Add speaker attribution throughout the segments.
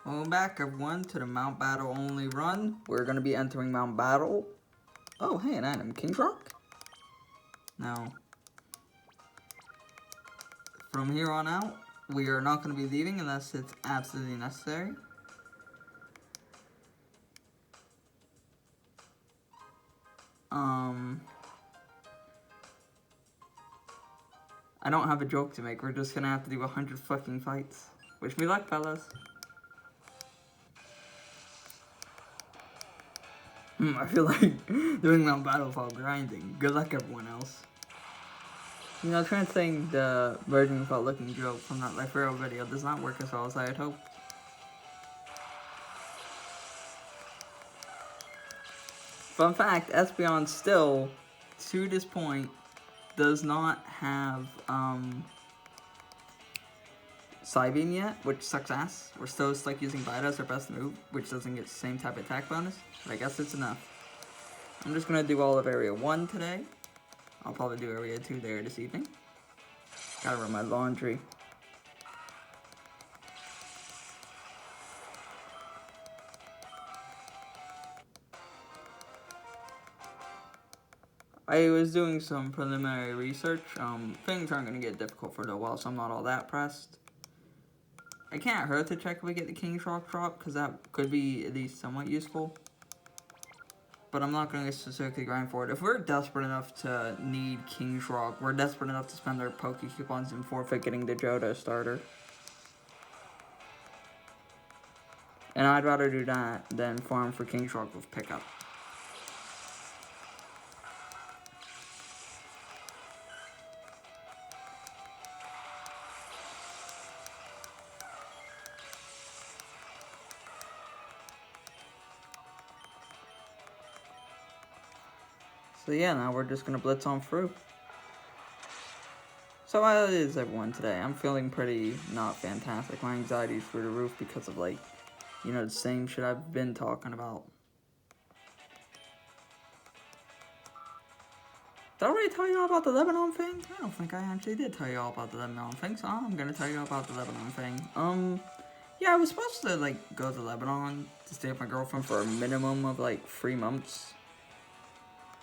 Speaker 1: Welcome back, everyone, to the Mount Battle only run. We're going to be entering Mount Battle. Oh, hey, an item. King's Rock? Now, from here on out, we are not going to be leaving unless it's absolutely necessary. I don't have a joke to make. We're just going to have to do 100 fucking fights. Wish me luck, fellas. I feel like doing Mount Battle while grinding. Good luck, everyone else. You know, translating the virgin without looking joke from that Life Hero video does not work as well as I had hoped. Fun fact, Espeon still, to this point, does not have Psybeam yet, which sucks ass. We're still stuck using Bite as our best move, which doesn't get the same type of attack bonus, but I guess it's enough. I'm just going to do all of Area 1 today. I'll probably do Area 2 there this evening. Gotta run my laundry. I was doing some preliminary research. Things aren't going to get difficult for a little while, so I'm not all that pressed. I can't hurt to check if we get the King's Rock drop, because that could be at least somewhat useful. But I'm not going to specifically grind for it. If we're desperate enough to need King's Rock, we're desperate enough to spend our Poke coupons and forfeit getting the Johto starter. And I'd rather do that than farm for King's Rock with pickup. So yeah, now we're just going to blitz on through. So how is everyone today? I'm feeling pretty not fantastic. My anxiety's through the roof because of, like, you know, the same shit I've been talking about. Did I already tell you all about the Lebanon thing? I don't think I actually did tell you all about the Lebanon thing, so I'm gonna tell you all about the Lebanon thing. Yeah, I was supposed to, like, go to Lebanon to stay with my girlfriend for a minimum of, like, 3 months.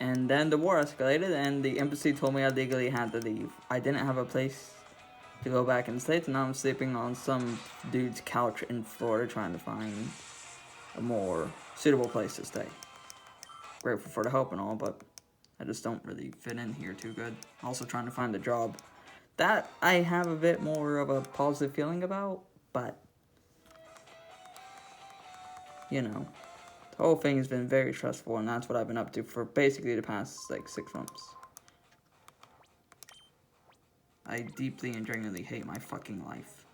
Speaker 1: And then the war escalated, and the embassy told me I legally had to leave. I didn't have a place to go back in the States, and now I'm sleeping on some dude's couch in Florida trying to find a more suitable place to stay. Grateful for the help and all, but I just don't really fit in here too good. Also trying to find a job that I have a bit more of a positive feeling about, but, you know, the whole thing has been very stressful, and that's what I've been up to for basically the past, like, 6 months. I deeply and genuinely hate my fucking life.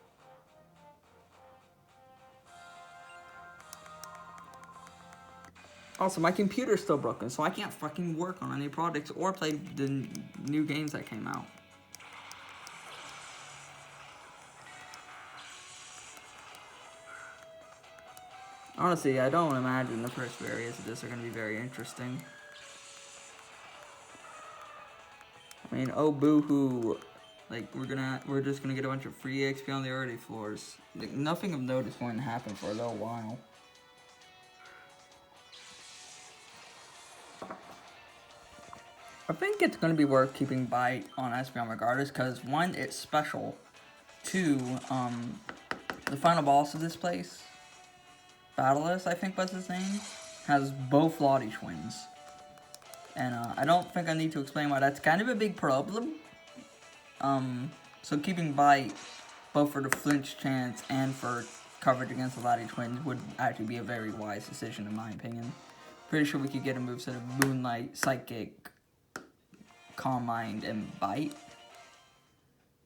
Speaker 1: Also, my computer's still broken, so I can't fucking work on any projects or play the new games that came out. Honestly, I don't imagine the first few areas of this are going to be very interesting. I mean, oh boo-hoo. Like, we're just gonna get a bunch of free XP on the early floors. Like, nothing of note is going to happen for a little while. I think it's going to be worth keeping Bite on Espeon regardless, because 1, it's special. 2, the final boss of this place, Battleless, I think was his name, has both Lottie twins. And I don't think I need to explain why that's kind of a big problem. So keeping Bite, both for the flinch chance and for coverage against the Lottie twins, would actually be a very wise decision in my opinion. Pretty sure we could get a moveset of Moonlight, Psychic, Calm Mind, and Bite.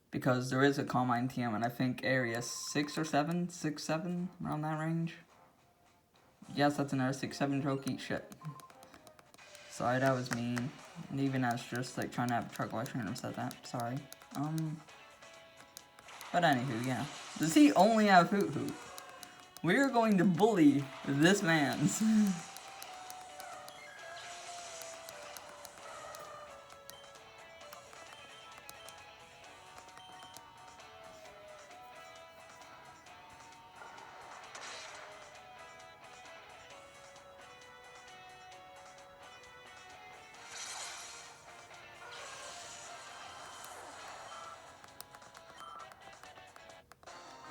Speaker 1: Because there is a Calm Mind TM, and I think area 6 or 7, 6, 7, around that range. Yes, that's another 6-7 joke, eat shit. Sorry, that was mean. And even as just, like, trying to have a chuckle, I shouldn't have said that. Sorry. But anywho, yeah. Does he only have Hoot Hoot? We're going to bully this man's.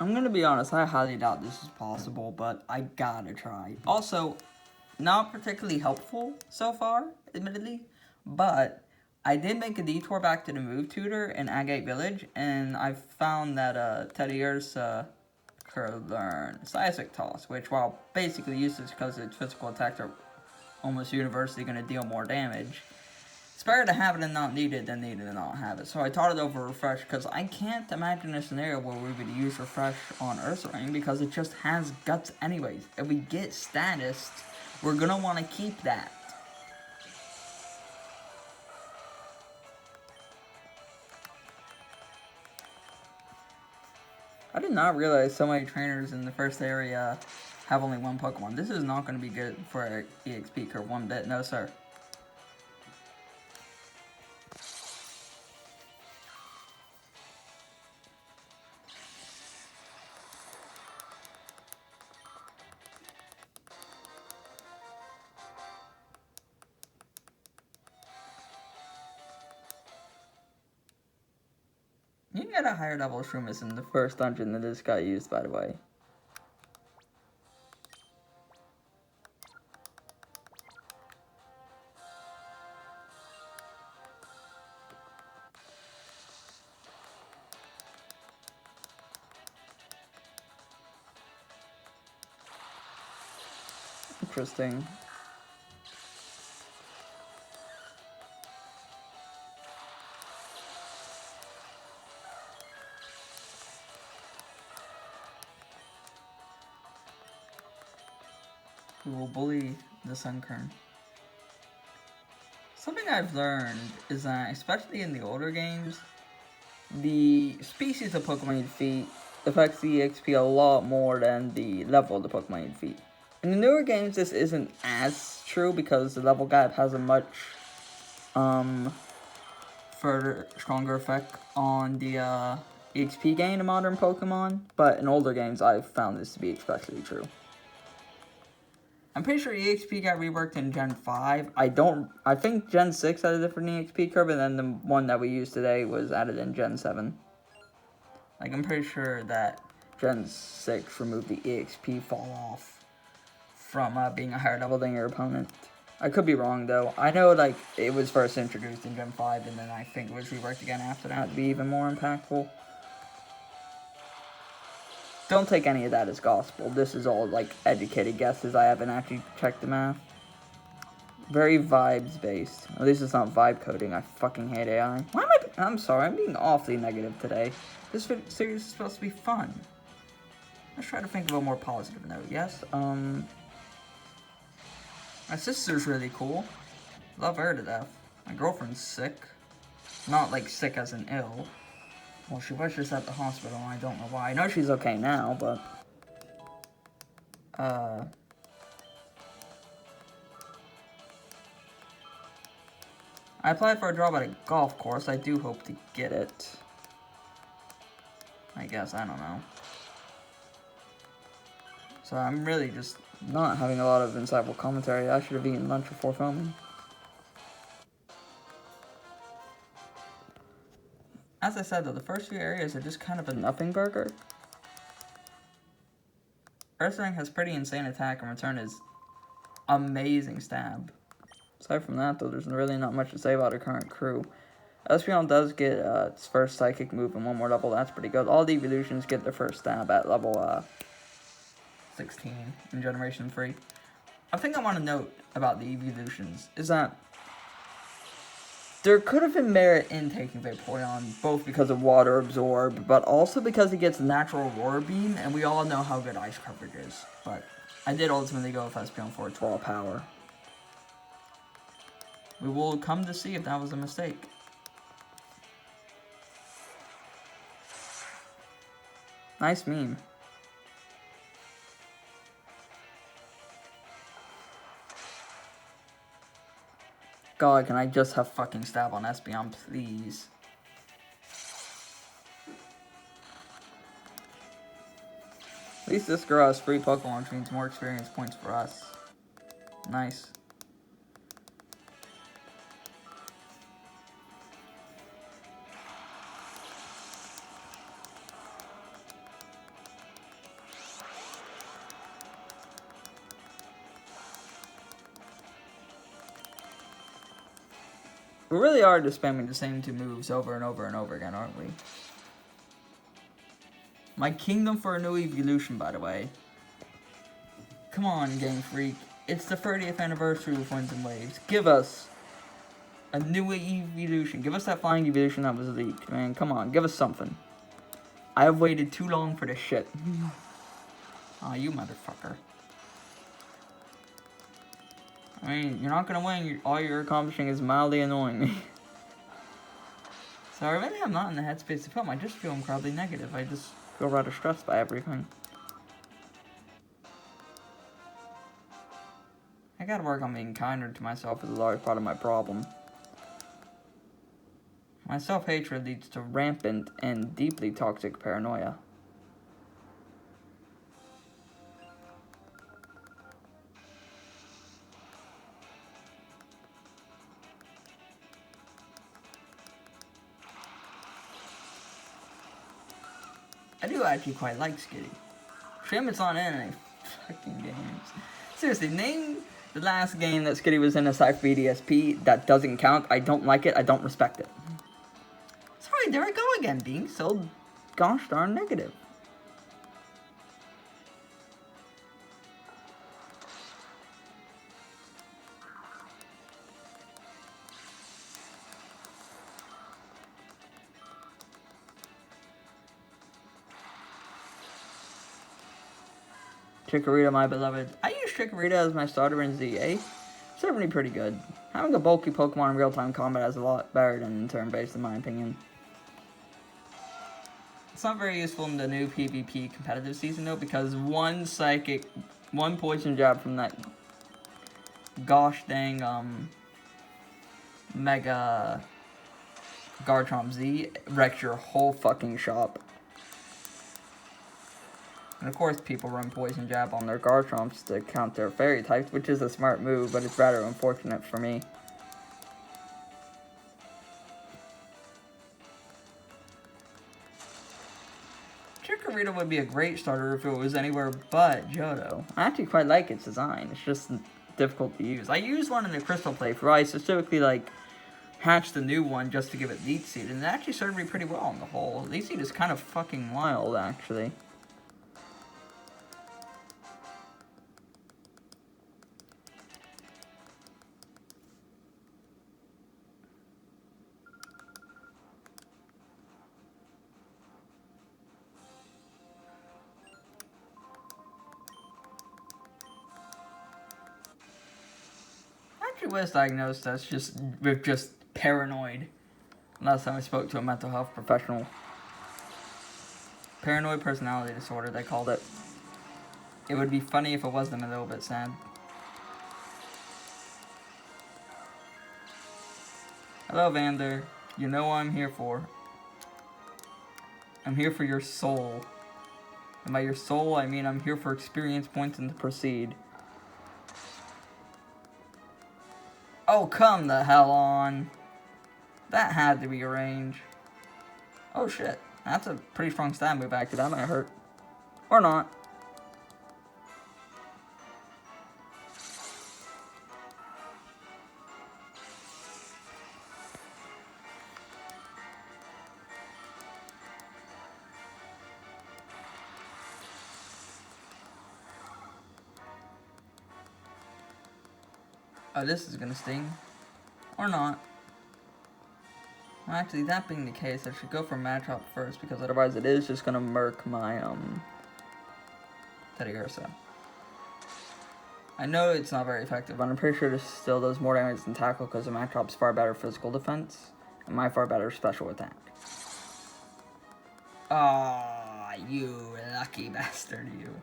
Speaker 1: I'm gonna be honest, I highly doubt this is possible, but I gotta try. Also, not particularly helpful so far, admittedly, but I did make a detour back to the move tutor in Agate Village, and I found that Teddy Ursa could learn Seismic Toss, which, while basically useless because its physical attacks are almost universally going to deal more damage, it's better to have it and not need it than need it and not have it. So I taught it over Refresh because I can't imagine a scenario where we would use Refresh on Ursaring because it just has guts anyways. If we get status, we're going to want to keep that. I did not realize so many trainers in the first area have only one Pokemon. This is not going to be good for our EXP curve one bit. No, sir. You can get a higher level Shroomis in the first dungeon that this guy used, by the way. Interesting. We will bully the Sunkern. Something I've learned is that, especially in the older games, the species of Pokemon you defeat affects the EXP a lot more than the level of the Pokemon you defeat. In the newer games, this isn't as true because the level gap has a much further stronger effect on the EXP gain in modern Pokemon, but in older games, I've found this to be especially true. I'm pretty sure EXP got reworked in Gen 5. I think Gen 6 had a different EXP curve, and then the one that we use today was added in Gen 7. Like, I'm pretty sure that Gen 6 removed the EXP fall off from being a higher level than your opponent. I could be wrong, though. I know, like, it was first introduced in Gen 5, and then I think it was reworked again after that to be even more impactful. Don't take any of that as gospel. This is all, like, educated guesses. I haven't actually checked the math. Very vibes-based. At least it's not vibe coding. I fucking hate AI. Why am I'm sorry, I'm being awfully negative today. This series is supposed to be fun. Let's try to think of a more positive note, yes? My sister's really cool. Love her to death. My girlfriend's sick. Not, like, sick as in ill. Well, she was just at the hospital, and I don't know why. I know she's okay now, but... I applied for a job at a golf course. I do hope to get it. I guess, I don't know. So I'm really just not having a lot of insightful commentary. I should have eaten lunch before filming. As I said, though, the first few areas are just kind of a nothing burger. Ursaring has pretty insane attack, and return is amazing stab. Aside from that, though, there's really not much to say about our current crew. Espeon does get its first psychic move in one more level. That's pretty good. All the evolutions get their first stab at level 16 in Generation 3. A thing I want to note about the evolutions is that there could have been merit in taking Vaporeon, both because of Water Absorb, but also because it gets natural Roar Beam, and we all know how good Ice coverage is. But I did ultimately go with Espeon for its raw power. We will come to see if that was a mistake. Nice meme. God, can I just have fucking stab on Espeon, please? At least this girl has free Pokemon, which means more experience points for us. Nice. We really are just spamming the same 2 moves over and over and over again, aren't we? My kingdom for a new evolution, by the way. Come on, Game Freak. It's the 30th anniversary of Winds and Waves. Give us a new evolution. Give us that flying evolution that was leaked, man. Come on, give us something. I have waited too long for this shit. Aw, you motherfucker. I mean, you're not gonna win. All you're accomplishing is mildly annoying me. Sorry, maybe I'm not in the headspace to film. I just feel incredibly negative. I just feel rather stressed by everything. I gotta work on being kinder to myself is a large part of my problem. My self-hatred leads to rampant and deeply toxic paranoia. I do actually quite like Skitty. Shame it's not in any fucking games. Seriously, name the last game that Skitty was in aside from BDSP. That doesn't count. I don't like it. I don't respect it. Sorry, there I go again, being so gosh darn negative. Chikorita, my beloved. I use Chikorita as my starter in ZA. Certainly pretty good. Having a bulky Pokemon in real-time combat is a lot better than turn-based in my opinion. It's not very useful in the new PvP competitive season though, because one poison jab from that gosh dang Mega Garchomp Z wrecks your whole fucking shop. And of course, people run Poison Jab on their Garchomps to counter Fairy types, which is a smart move, but it's rather unfortunate for me. Chikorita would be a great starter if it was anywhere but Johto. I actually quite like its design, it's just difficult to use. I used one in the Crystal playthrough. I specifically, hatched the new one just to give it Leech Seed, and it actually served me pretty well on the whole. Leech Seed is kind of fucking wild, actually. Was diagnosed as just paranoid. Last time I spoke to a mental health professional. Paranoid personality disorder, they called it. It would be funny if it wasn't a little bit sad. Hello, Vander. You know what I'm here for. I'm here for your soul. And by your soul, I mean I'm here for experience points and to proceed. Oh, come the hell on. That had to be a range. Oh shit. That's a pretty strong stab move, actually. That might hurt. Or not. Oh, this is gonna sting. Or not. Well, actually, that being the case, I should go for Machop first, because otherwise it is just gonna murk my, Teddiursa. I know it's not very effective, but I'm pretty sure it still does more damage than Tackle, because the Machop's far better physical defense, and my far better special attack. Aw, you lucky bastard, you.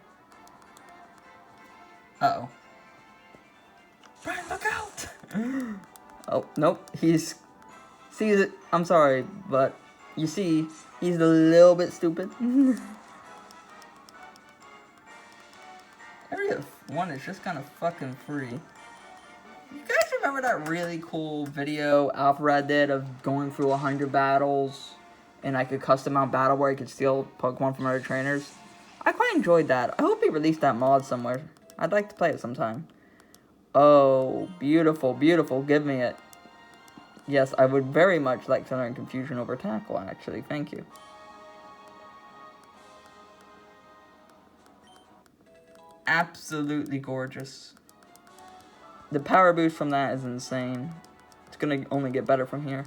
Speaker 1: Uh-oh. Brian, look out! Oh, nope, he's... See, I'm sorry, but you see, he's a little bit stupid. Area 1 is just kind of fucking free. You guys remember that really cool video Alpharad did of going through 100 battles in like a custom mount battle where you could steal Pokemon from other trainers? I quite enjoyed that. I hope he released that mod somewhere. I'd like to play it sometime. Oh, beautiful, beautiful. Give me it. Yes, I would very much like to learn Confusion over Tackle, actually. Thank you. Absolutely gorgeous. The power boost from that is insane. It's gonna only get better from here.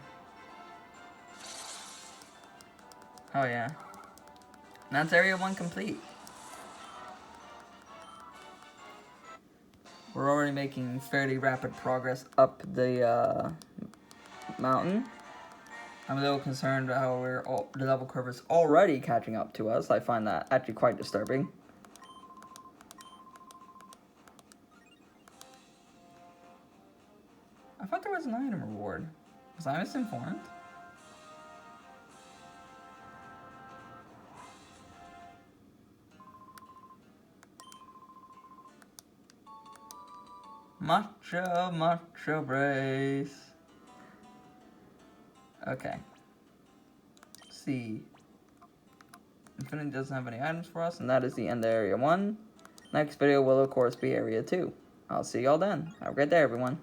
Speaker 1: Oh yeah. And that's Area 1 complete. We're already making fairly rapid progress up the mountain. I'm a little concerned about how the level curve is already catching up to us. I find that actually quite disturbing. I thought there was an item reward. Was I misinformed? Macho brace. Okay. C. Infinity doesn't have any items for us, and that is the end of Area 1. Next video will, of course, be Area 2. I'll see y'all then. Have a great day, everyone.